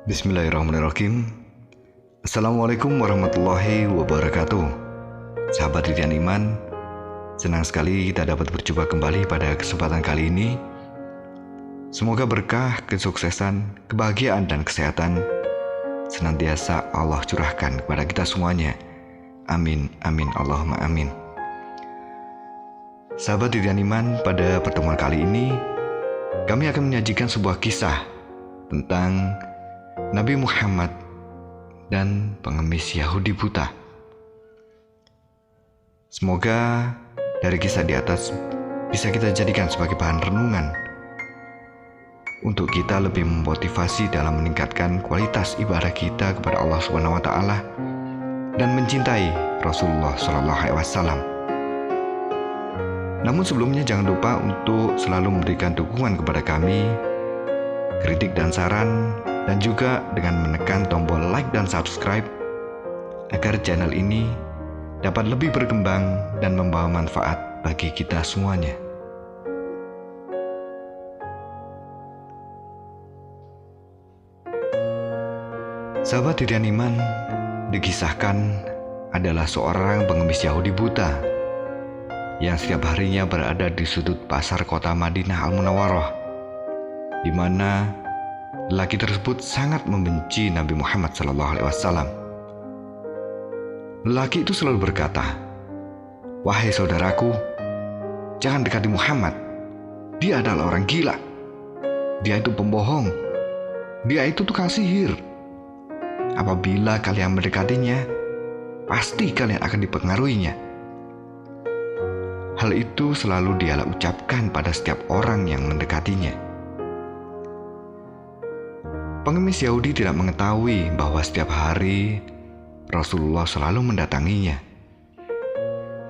Bismillahirrahmanirrahim. Assalamualaikum warahmatullahi wabarakatuh. Sahabat Didian Iman, senang sekali kita dapat berjumpa kembali pada kesempatan kali ini. Semoga berkah, kesuksesan, kebahagiaan, dan kesehatan senantiasa Allah curahkan kepada kita semuanya. Amin, amin, Allahumma amin. Sahabat Didian Iman, pada pertemuan kali ini kami akan menyajikan sebuah kisah tentang Nabi Muhammad dan pengemis Yahudi buta. Semoga dari kisah di atas bisa kita jadikan sebagai bahan renungan untuk kita lebih memotivasi dalam meningkatkan kualitas ibadah kita kepada Allah Subhanahu wa taala dan mencintai Rasulullah sallallahu alaihi wasallam. Namun sebelumnya jangan lupa untuk selalu memberikan dukungan kepada kami, kritik dan saran, dan juga dengan menekan tombol like dan subscribe agar channel ini dapat lebih berkembang dan membawa manfaat bagi kita semuanya. Sahabat Didian Iman, dikisahkan adalah seorang pengemis Yahudi buta yang setiap harinya berada di sudut pasar kota Madinah Al-Munawwarah, di mana lelaki tersebut sangat membenci Nabi Muhammad SAW. Lelaki itu selalu berkata, "Wahai saudaraku, jangan dekati Muhammad. Dia adalah orang gila. Dia itu pembohong. Dia itu tukang sihir. Apabila kalian mendekatinya, pasti kalian akan dipengaruhinya." Hal itu selalu dia ucapkan pada setiap orang yang mendekatinya. Pengemis Yahudi tidak mengetahui bahwa setiap hari Rasulullah selalu mendatanginya,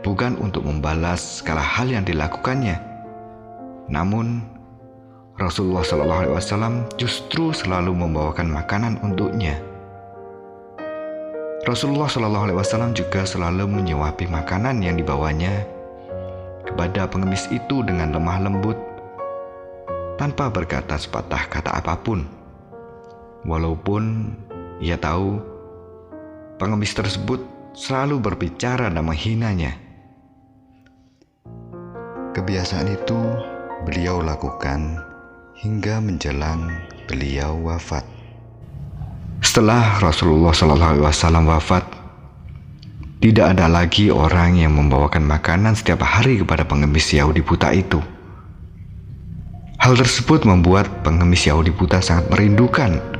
bukan untuk membalas segala hal yang dilakukannya. Namun Rasulullah SAW justru selalu membawakan makanan untuknya. Rasulullah SAW juga selalu menyuapi makanan yang dibawanya kepada pengemis itu dengan lemah lembut, tanpa berkata sepatah kata apapun. Walaupun ia tahu pengemis tersebut selalu berbicara dan menghinanya. Kebiasaan itu beliau lakukan hingga menjelang beliau wafat. Setelah Rasulullah SAW wafat, tidak ada lagi orang yang membawakan makanan setiap hari kepada pengemis Yahudi buta itu. Hal tersebut membuat pengemis Yahudi buta sangat merindukan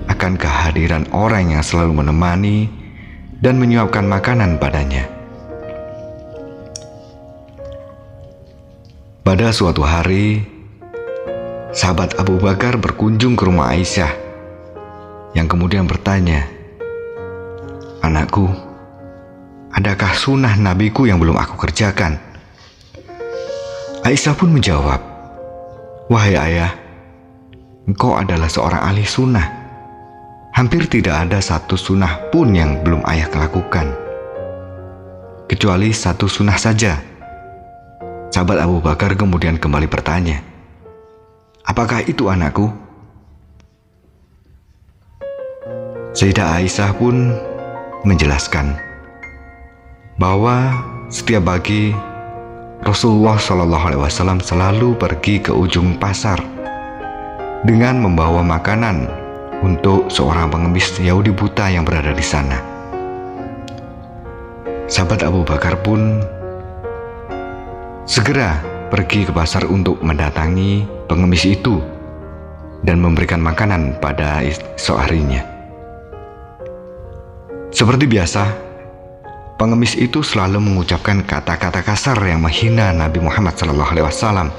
akan kehadiran orang yang selalu menemani dan menyuapkan makanan padanya. Pada suatu hari, sahabat Abu Bakar berkunjung ke rumah Aisyah, yang kemudian bertanya, "Anakku, adakah sunnah nabiku yang belum aku kerjakan?" Aisyah pun menjawab, "Wahai ayah, engkau adalah seorang ahli sunnah. Hampir tidak ada satu sunnah pun yang belum ayah lakukan, kecuali satu sunnah saja." Sahabat Abu Bakar kemudian kembali bertanya, "Apakah itu anakku?" Sayyidah Aisyah pun menjelaskan bahwa setiap pagi Rasulullah SAW selalu pergi ke ujung pasar dengan membawa makanan untuk seorang pengemis Yahudi buta yang berada di sana. Sahabat Abu Bakar pun segera pergi ke pasar untuk mendatangi pengemis itu dan memberikan makanan pada esok harinya. Seperti biasa, pengemis itu selalu mengucapkan kata-kata kasar yang menghina Nabi Muhammad SAW.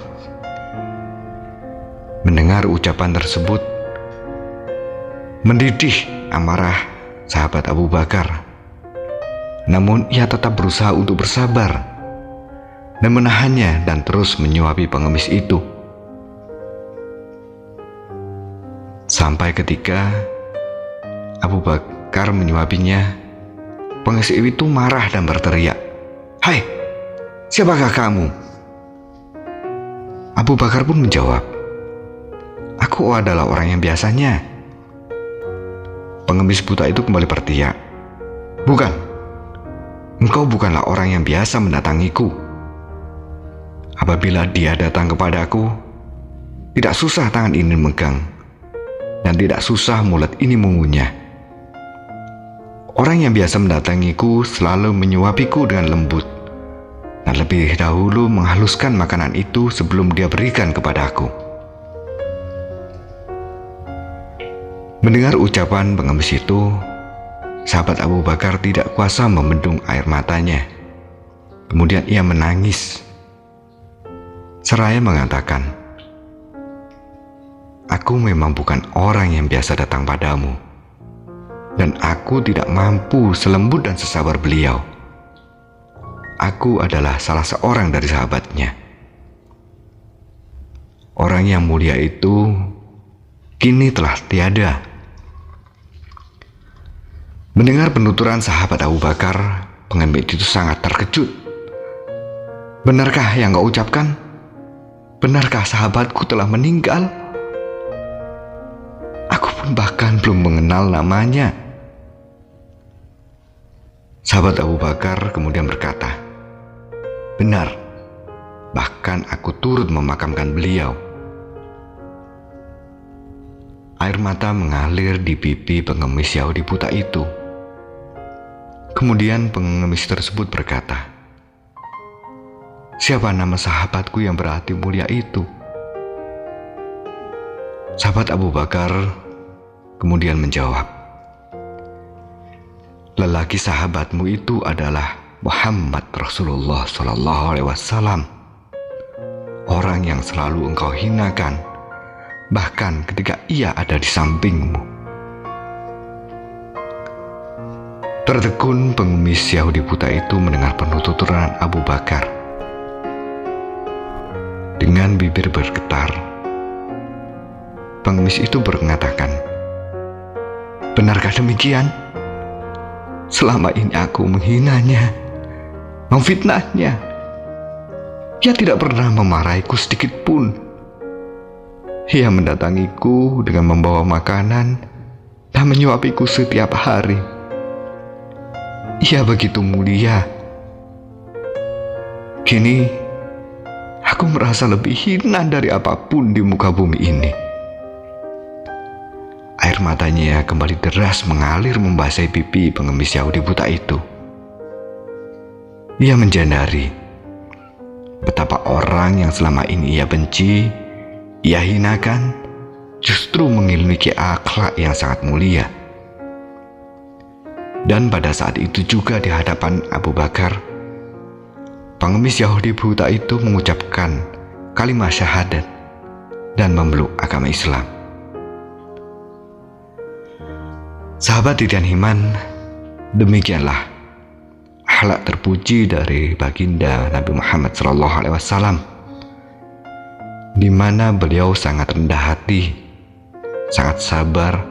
Mendengar ucapan tersebut mendidih amarah sahabat Abu Bakar. Namun ia tetap berusaha untuk bersabar dan menahannya dan terus menyuapi pengemis itu. Sampai ketika Abu Bakar menyuapinya, pengemis itu marah dan berteriak, "Hai, siapakah kamu?" Abu Bakar pun menjawab, "Aku adalah orang yang biasanya. pengemis buta itu kembali berteriak, "Bukan, engkau bukanlah orang yang biasa mendatangiku. Apabila dia datang kepadaku, tidak susah tangan ini memegang, dan tidak susah mulut ini mengunyah. Orang yang biasa mendatangiku selalu menyuapiku dengan lembut, dan lebih dahulu menghaluskan makanan itu sebelum dia berikan kepadaku." Mendengar ucapan pengemis itu, sahabat Abu Bakar tidak kuasa membendung air matanya. Kemudian ia menangis, seraya mengatakan, "Aku memang bukan orang yang biasa datang padamu, dan aku tidak mampu selembut dan sesabar beliau. Aku adalah salah seorang dari sahabatnya. Orang yang mulia itu kini telah tiada." Mendengar penuturan sahabat Abu Bakar, pengemis itu sangat terkejut. "Benarkah yang kau ucapkan? Benarkah sahabatku telah meninggal? Aku pun bahkan belum mengenal namanya." Sahabat Abu Bakar kemudian berkata, "Benar, bahkan aku turut memakamkan beliau." Air mata mengalir di pipi pengemis Yahudi buta itu. Kemudian pengemis tersebut berkata, "Siapa nama sahabatku yang berhati mulia itu?" Sahabat Abu Bakar kemudian menjawab, "Lelaki sahabatmu itu adalah Muhammad Rasulullah SAW, orang yang selalu engkau hinakan, bahkan ketika ia ada di sampingmu." Tertegun pengemis Yahudi buta itu mendengar penuturan Abu Bakar. Dengan bibir bergetar, pengemis itu mengatakan, "Benarkah demikian? Selama ini aku menghinanya, memfitnahnya. Ia tidak pernah memarahiku sedikit pun. Ia mendatangiku dengan membawa makanan dan menyuapiku setiap hari. Ia begitu mulia. Kini aku merasa lebih hina dari apapun di muka bumi ini." Air matanya kembali deras mengalir membasahi pipi pengemis Yahudi buta itu. Ia menyadari betapa orang yang selama ini ia benci, ia hinakan, justru memiliki akhlak yang sangat mulia. Dan pada saat itu juga di hadapan Abu Bakar, pengemis Yahudi buta itu mengucapkan kalimat syahadat dan memeluk agama Islam. Sahabat Didian Iman, demikianlah akhlak terpuji dari baginda Nabi Muhammad SAW, di mana beliau sangat rendah hati, sangat sabar,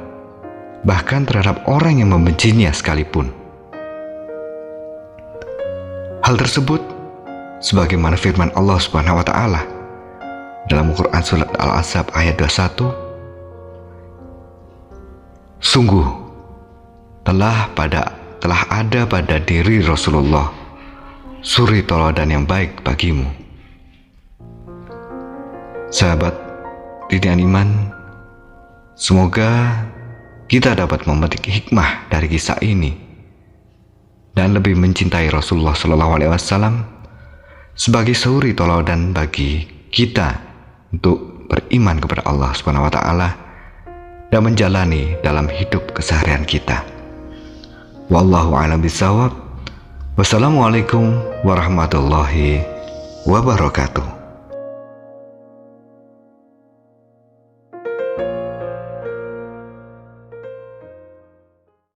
bahkan terhadap orang yang membencinya sekalipun. Hal tersebut sebagaimana firman Allah Subhanahu wa taala dalam Quran surat Al-Ahzab ayat 21, "Sungguh telah ada pada diri Rasulullah suri teladan yang baik bagimu." Sahabat Didian Iman, semoga kita dapat memetik hikmah dari kisah ini dan lebih mencintai Rasulullah SAW sebagai suri teladan bagi kita untuk beriman kepada Allah Subhanahu wa taala dan menjalani dalam hidup keseharian kita. Wallahu a'lam bishawab. Wassalamualaikum warahmatullahi wabarakatuh.